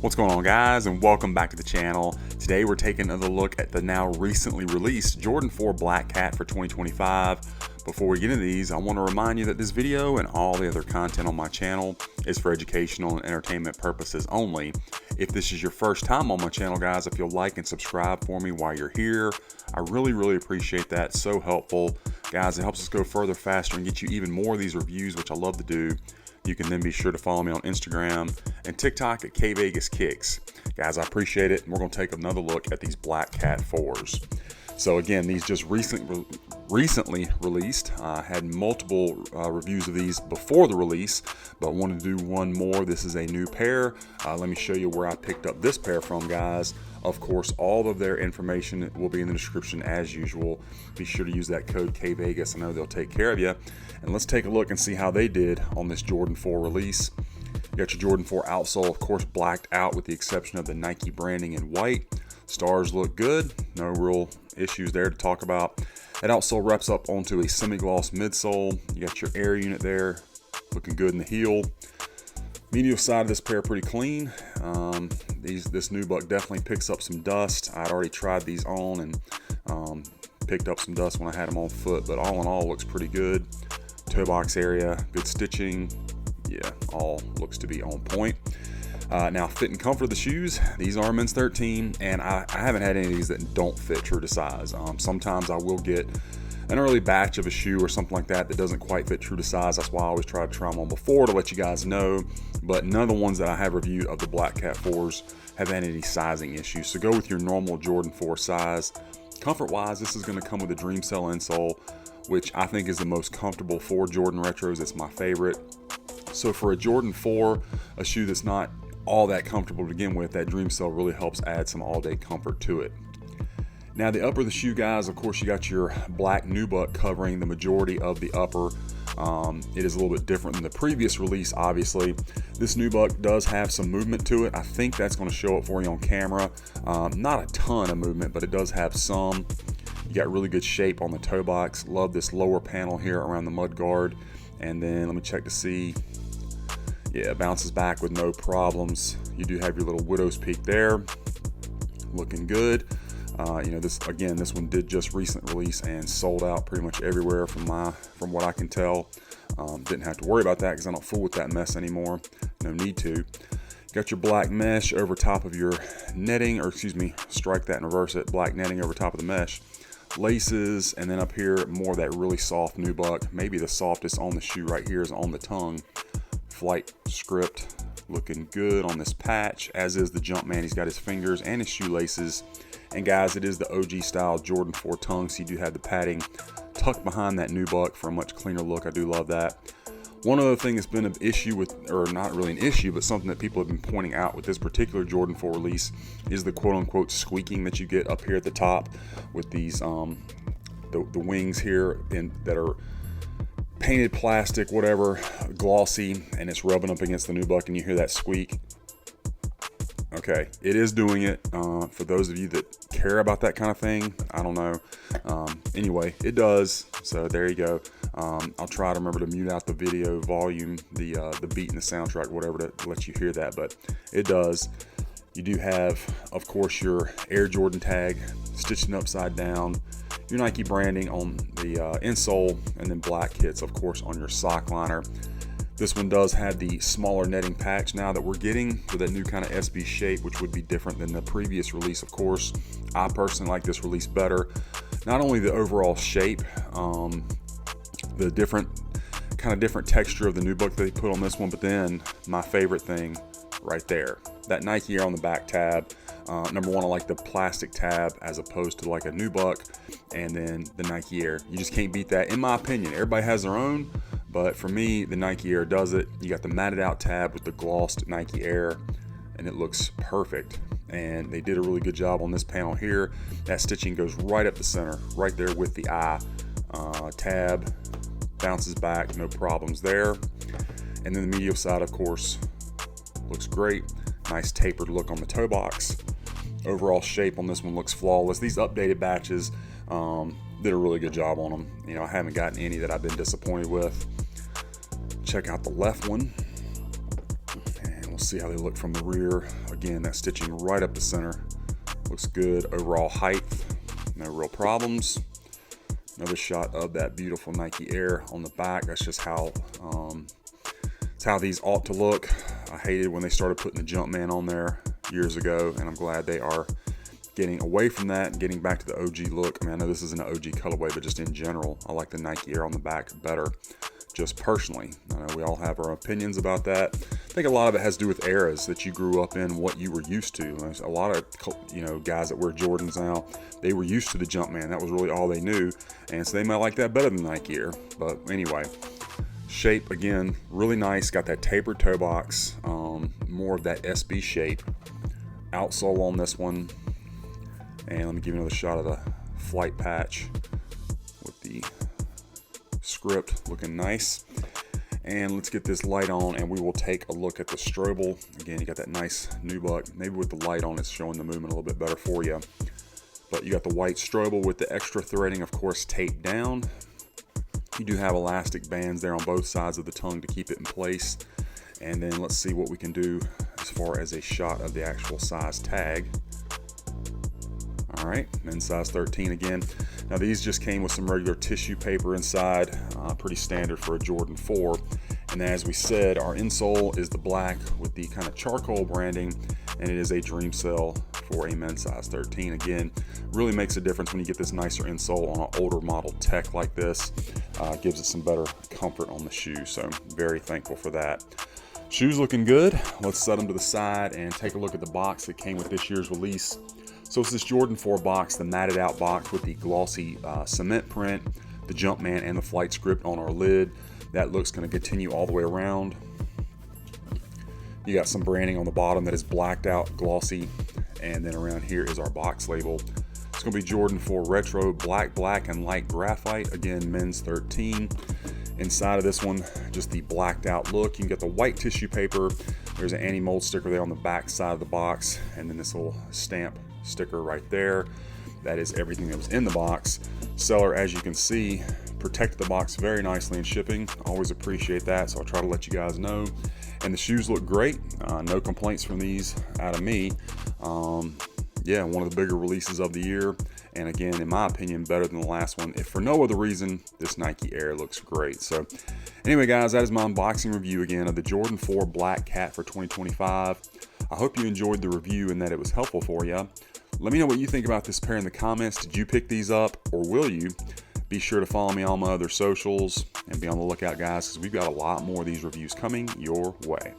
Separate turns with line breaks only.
What's going on, guys, and welcome back to the channel. Today we're taking another look at the now recently released Jordan 4 Black Cat for 2025. Before we get into these, I want to remind you that this video and all the other content on my channel is for educational and entertainment purposes only. If this is your first time on my channel, guys, if you'll like and subscribe for me while you're here, I really appreciate that. So helpful. Guys, it helps us go further, faster, and get you even more of these reviews, which I love to do. You can then be sure to follow me on Instagram and TikTok at kvegaskickz. Guys, I appreciate it. And we're going to take another look at these Black Cat 4s. So again, these just recently released. I had multiple reviews of these before the release, but wanted to do one more. This is a new pair. Let me show you where I picked up this pair from, guys. Of course, all of their information will be in the description as usual. Be sure to use that code kvegas. I know they'll take care of you. And let's take a look and see how they did on this Jordan 4 release. You got your Jordan 4 outsole, of course, blacked out with the exception of the Nike branding in white. Stars look good. No real issues there to talk about. That outsole wraps up onto a semi-gloss midsole. You got your air unit there, looking good in the heel. Medial side of this pair pretty clean. This nubuck definitely picks up some dust. I'd already tried these on and picked up some dust when I had them on foot, but all in all looks pretty good. Toe box area, good stitching. Yeah, all looks to be on point. Now, fit and comfort of the shoes, these are men's 13, and I haven't had any of these that don't fit true to size. Sometimes I will get an early batch of a shoe or something like that doesn't quite fit true to size. That's why I always try to try them on before to let you guys know, but none of the ones that I have reviewed of the Black Cat 4s have had any sizing issues. So go with your normal Jordan 4 size. Comfort-wise, this is going to come with a Dreamcell insole, which I think is the most comfortable for Jordan retros. It's my favorite. So for a Jordan 4, a shoe that's not all that comfortable to begin with, that Dreamcell really helps add some all-day comfort to it. Now, the upper of the shoe, guys, of course, you got your black nubuck covering the majority of the upper. It is a little bit different than the previous release, obviously. This nubuck does have some movement to it. I think that's going to show up for you on camera. Not a ton of movement, but it does have some. You got really good shape on the toe box. Love this lower panel here around the mud guard. And then let me check to see. Yeah, it bounces back with no problems. You do have your little widow's peak there. Looking good. This one did just recent release and sold out pretty much everywhere from what I can tell. Didn't have to worry about that because I don't fool with that mess anymore. No need to. Got your black mesh over top of your netting, or excuse me, strike that and reverse it. Black netting over top of the mesh. Laces, and then up here, more of that really soft nubuck. Maybe the softest on the shoe right here is on the tongue. Flight script looking good on this patch, as is the Jumpman. He's got his fingers and his shoelaces. And guys, it is the OG style Jordan 4 tongue, so you do have the padding tucked behind that nubuck for a much cleaner look. I do love that. One other thing that's been an issue with, or not really an issue, but something that people have been pointing out with this particular Jordan 4 release is the quote-unquote squeaking that you get up here at the top with these the wings here that are painted plastic, whatever, glossy, and it's rubbing up against the nubuck and you hear that squeak. Okay, it is doing it. For those of you that care about that kind of thing, I don't know. Anyway, it does. So there you go. I'll try to remember to mute out the video volume, the beat and the soundtrack, whatever, to let you hear that. But it does. You do have, of course, your Air Jordan tag stitching upside down, your Nike branding on the insole, and then black hits, of course, on your sock liner. This one does have the smaller netting patch now that we're getting for that new kind of SB shape, which would be different than the previous release, of course. I personally like this release better. Not only the overall shape, the different texture of the nubuck that they put on this one, but then my favorite thing right there, that Nike Air on the back tab. Number one, I like the plastic tab as opposed to like a nubuck, and then the Nike Air. You just can't beat that, in my opinion. Everybody has their own, but for me, the Nike Air does it. You got the matted out tab with the glossed Nike Air, and it looks perfect. And they did a really good job on this panel here. That stitching goes right up the center, right there with the eye. Tab bounces back, no problems there. And then the medial side, of course, looks great. Nice tapered look on the toe box. Overall shape on this one looks flawless. These updated batches did a really good job on them. You know, I haven't gotten any that I've been disappointed with. Check out the left one. And We'll see how they look from the rear. Again, that stitching right up the center. Looks good. Overall height, no real problems. Another shot of that beautiful Nike Air on the back. That's just how it's how these ought to look. I hated when they started putting the Jumpman on there years ago, and I'm glad they are getting away from that and getting back to the OG look. I mean, I know this isn't an OG colorway, but just in general, I like the Nike Air on the back better, just personally. I know we all have our opinions about that. I think a lot of it has to do with eras that you grew up in, what you were used to. There's a lot of, guys that wear Jordans now, they were used to the Jumpman. That was really all they knew, and so they might like that better than Nike Air. But anyway, shape, again, really nice. Got that tapered toe box, more of that SB shape. Outsole on this one. And let me give you another shot of the flight patch with the script looking nice. And let's get this light on and we will take a look at the strobe. Again, you got that nice nubuck. Maybe with the light on, it's showing the movement a little bit better for you. But you got the white strobe with the extra threading, of course, taped down. You do have elastic bands there on both sides of the tongue to keep it in place. And then let's see what we can do as far as a shot of the actual size tag. All right, men's size 13 again. Now these just came with some regular tissue paper inside, pretty standard for a Jordan 4. And as we said, our insole is the black with the kind of charcoal branding, and it is a dream cell for a men's size 13. Again, really makes a difference when you get this nicer insole on an older model tech like this. Gives it some better comfort on the shoe, so very thankful for that. Shoes looking good. Let's set them to the side and take a look at the box that came with this year's release. So it's this Jordan 4 box, the matted out box with the glossy cement print, the Jumpman and the flight script on our lid. That look's going to continue all the way around. You got some branding on the bottom that is blacked out, glossy, and then around here is our box label. It's going to be Jordan 4 Retro, black, and light graphite. Again, men's 13. Inside of this one, just the blacked out look. You can get the white tissue paper. There's an anti-mold sticker there on the back side of the box, and then this little stamp sticker right there. That is everything that was in the box. Seller, as you can see, protected the box very nicely in shipping. Always appreciate that, so I'll try to let you guys know. And the shoes look great. No complaints from these out of me. Yeah, one of the bigger releases of the year. And again, in my opinion, better than the last one. If for no other reason, this Nike Air looks great. So anyway, guys, that is my unboxing review again of the Jordan 4 Black Cat for 2025. I hope you enjoyed the review and that it was helpful for you. Let me know what you think about this pair in the comments. Did you pick these up or will you? Be sure to follow me on my other socials and be on the lookout, guys, because we've got a lot more of these reviews coming your way.